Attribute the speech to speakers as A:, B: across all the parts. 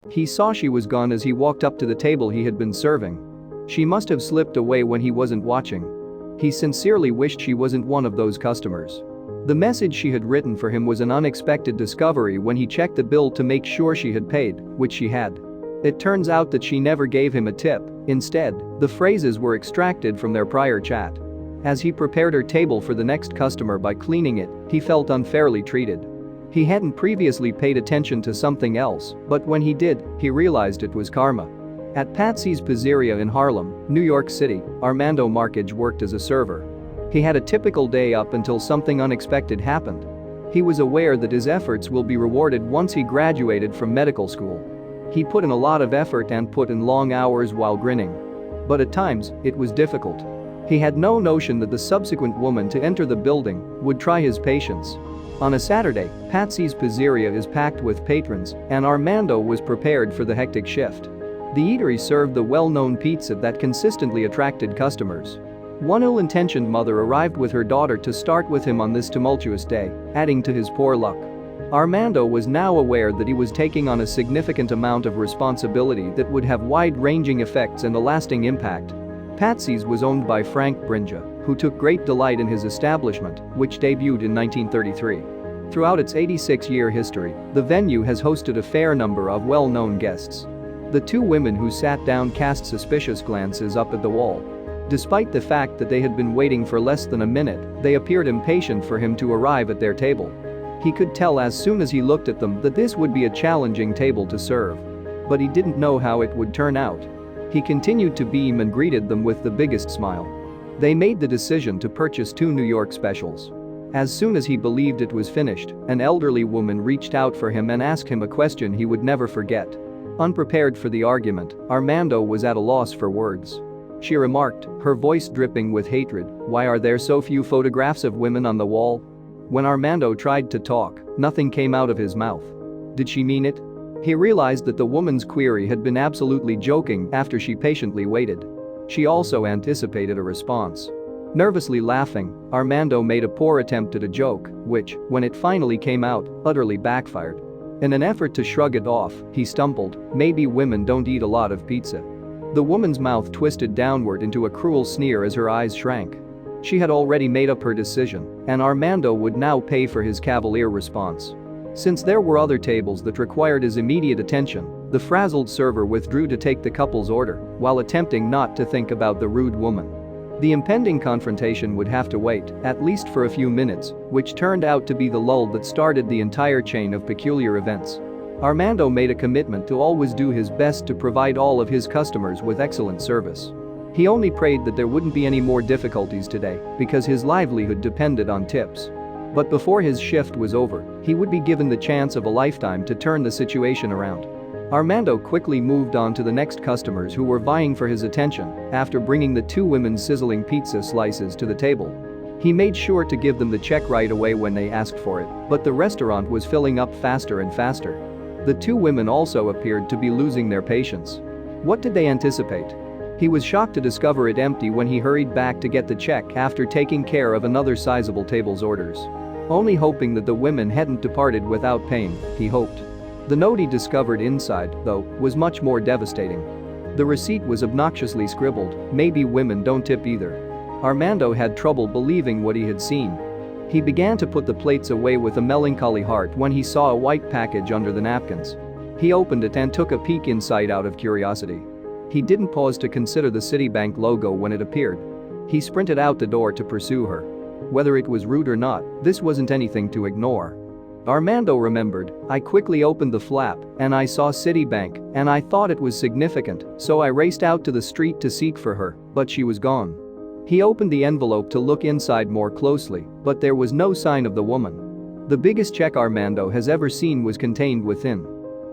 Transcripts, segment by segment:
A: He saw she was gone as he walked up to the table he had been serving. She must have slipped away when he wasn't watching. He sincerely wished she wasn't one of those customers. The message she had written for him was an unexpected discovery when he checked the bill to make sure she had paid, which she had. It turns out that she never gave him a tip. Instead, the phrases were extracted from their prior chat. As he prepared her table for the next customer by cleaning it, he felt unfairly treated. He hadn't previously paid attention to something else, but when he did, he realized it was karma. At Patsy's Pizzeria in Harlem, New York City, Armando Marquez worked as a server. He had a typical day up until something unexpected happened. He was aware that his efforts will be rewarded once he graduated from medical school. He put in a lot of effort and put in long hours while grinning. But at times, it was difficult. He had no notion that the subsequent woman to enter the building would try his patience. On a Saturday, Patsy's Pizzeria is packed with patrons, and Armando was prepared for the hectic shift. The eatery served the well-known pizza that consistently attracted customers. One ill-intentioned mother arrived with her daughter to start with him on this tumultuous day, adding to his poor luck. Armando was now aware that he was taking on a significant amount of responsibility that would have wide-ranging effects and a lasting impact. Patsy's was owned by Frank Brinja, who took great delight in his establishment, which debuted in 1933. Throughout its 86-year history, the venue has hosted a fair number of well-known guests. The two women who sat down cast suspicious glances up at the wall. Despite the fact that they had been waiting for less than a minute, they appeared impatient for him to arrive at their table. He could tell as soon as he looked at them that this would be a challenging table to serve. But he didn't know how it would turn out. He continued to beam and greeted them with the biggest smile. They made the decision to purchase 2 New York specials. As soon as he believed it was finished, an elderly woman reached out for him and asked him a question he would never forget. Unprepared for the argument, Armando was at a loss for words. She remarked, her voice dripping with hatred, "Why are there so few photographs of women on the wall?" When Armando tried to talk, nothing came out of his mouth. Did she mean it? He realized that the woman's query had been absolutely joking after she patiently waited. She also anticipated a response. Nervously laughing, Armando made a poor attempt at a joke, which, when it finally came out, utterly backfired. In an effort to shrug it off, he stumbled, "Maybe women don't eat a lot of pizza." The woman's mouth twisted downward into a cruel sneer as her eyes shrank. She had already made up her decision, and Armando would now pay for his cavalier response. Since there were other tables that required his immediate attention, the frazzled server withdrew to take the couple's order, while attempting not to think about the rude woman. The impending confrontation would have to wait, at least for a few minutes, which turned out to be the lull that started the entire chain of peculiar events. Armando made a commitment to always do his best to provide all of his customers with excellent service. He only prayed that there wouldn't be any more difficulties today, because his livelihood depended on tips. But before his shift was over, he would be given the chance of a lifetime to turn the situation around. Armando quickly moved on to the next customers who were vying for his attention after bringing the 2 women's sizzling pizza slices to the table. He made sure to give them the check right away when they asked for it, but the restaurant was filling up faster and faster. The 2 women also appeared to be losing their patience. What did they anticipate? He was shocked to discover it empty when he hurried back to get the check after taking care of another sizable table's orders. Only hoping that the women hadn't departed without paying, he hoped. The note he discovered inside, though, was much more devastating. The receipt was obnoxiously scribbled, "Maybe women don't tip either." Armando had trouble believing what he had seen. He began to put the plates away with a melancholy heart when he saw a white package under the napkins. He opened it and took a peek inside out of curiosity. He didn't pause to consider the Citibank logo when it appeared. He sprinted out the door to pursue her. Whether it was rude or not, this wasn't anything to ignore. Armando remembered, "I quickly opened the flap, and I saw Citibank, and I thought it was significant, so I raced out to the street to seek for her, but she was gone." He opened the envelope to look inside more closely, but there was no sign of the woman. The biggest check Armando has ever seen was contained within.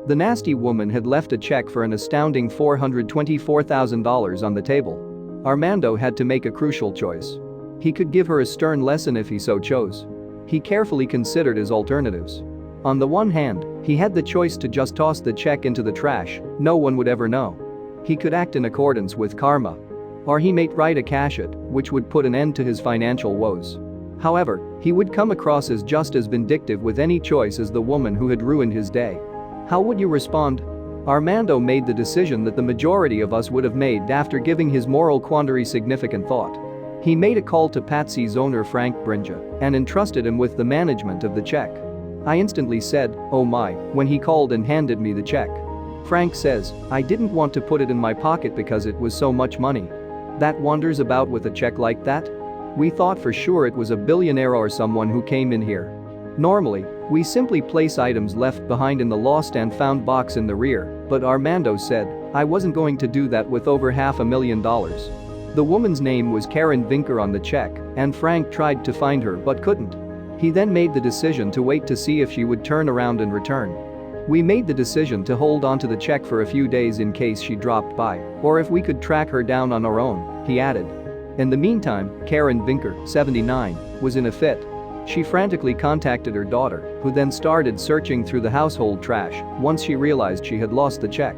A: The nasty woman had left a check for an astounding $424,000 on the table. Armando had to make a crucial choice. He could give her a stern lesson if he so chose. He carefully considered his alternatives. On the one hand, he had the choice to just toss the check into the trash, no one would ever know. He could act in accordance with karma. Or he might write a cash it, which would put an end to his financial woes. However, he would come across as just as vindictive with any choice as the woman who had ruined his day. How would you respond? Armando made the decision that the majority of us would have made after giving his moral quandary significant thought. He made a call to Patsy's owner Frank Brinja and entrusted him with the management of the check. I instantly said, "Oh my," when he called and handed me the check. Frank says, "I didn't want to put it in my pocket because it was so much money. That wanders about with a check like that? We thought for sure it was a billionaire or someone who came in here. Normally, we simply place items left behind in the lost and found box in the rear, but Armando said, I wasn't going to do that with over $500,000. The woman's name was Karen Vinker on the check, and Frank tried to find her but couldn't. He then made the decision to wait to see if she would turn around and return. We made the decision to hold onto the check for a few days in case she dropped by, or if we could track her down on our own," he added. In the meantime, Karen Vinker, 79, was in a fit. She frantically contacted her daughter, who then started searching through the household trash once she realized she had lost the check.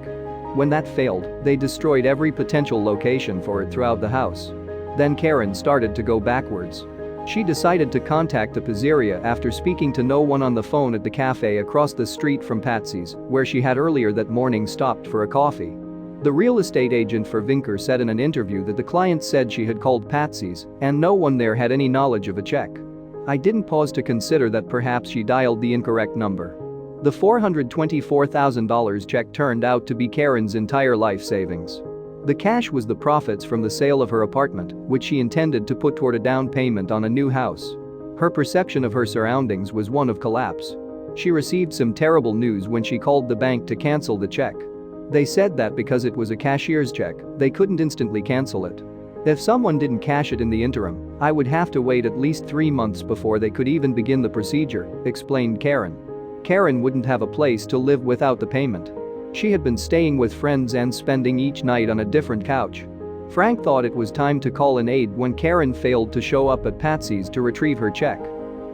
A: When that failed, they destroyed every potential location for it throughout the house. Then Karen started to go backwards. She decided to contact the pizzeria after speaking to no one on the phone at the cafe across the street from Patsy's, where she had earlier that morning stopped for a coffee. The real estate agent for Vinker said in an interview that the client said she had called Patsy's and no one there had any knowledge of a check. I didn't pause to consider that perhaps she dialed the incorrect number. The $424,000 check turned out to be Karen's entire life savings. The cash was the profits from the sale of her apartment, which she intended to put toward a down payment on a new house. Her perception of her surroundings was one of collapse. She received some terrible news when she called the bank to cancel the check. They said that because it was a cashier's check, they couldn't instantly cancel it. If someone didn't cash it in the interim, I would have to wait at least 3 months before they could even begin the procedure, explained Karen. Karen wouldn't have a place to live without the payment. She had been staying with friends and spending each night on a different couch. Frank thought it was time to call an aide when Karen failed to show up at Patsy's to retrieve her check.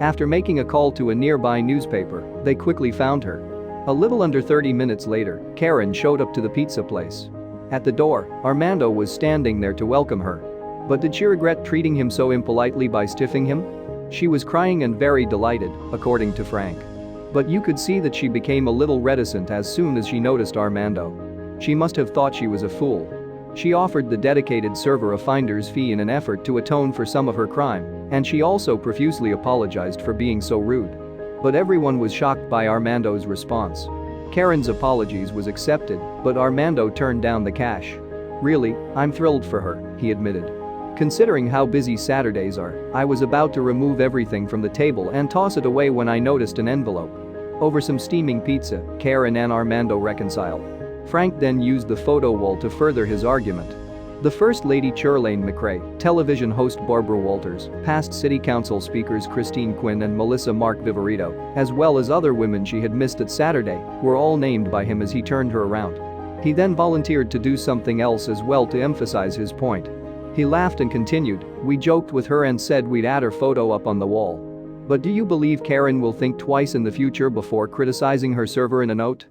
A: After making a call to a nearby newspaper, they quickly found her. A little under 30 minutes later, Karen showed up to the pizza place. At the door, Armando was standing there to welcome her. But did she regret treating him so impolitely by stiffing him? She was crying and very delighted, according to Frank. But you could see that she became a little reticent as soon as she noticed Armando. She must have thought she was a fool. She offered the dedicated server a finder's fee in an effort to atone for some of her crime, and she also profusely apologized for being so rude. But everyone was shocked by Armando's response. Karen's apologies was accepted, but Armando turned down the cash. "Really, I'm thrilled for her," he admitted. "Considering how busy Saturdays are, I was about to remove everything from the table and toss it away when I noticed an envelope." Over some steaming pizza, Karen and Armando reconciled. Frank then used the photo wall to further his argument. The First Lady Chirlane McRae, television host Barbara Walters, past city council speakers Christine Quinn and Melissa Mark Viverito, as well as other women she had missed at Saturday, were all named by him as he turned her around. He then volunteered to do something else as well to emphasize his point. He laughed and continued, "We joked with her and said we'd add her photo up on the wall. But do you believe Karen will think twice in the future before criticizing her server in a note?"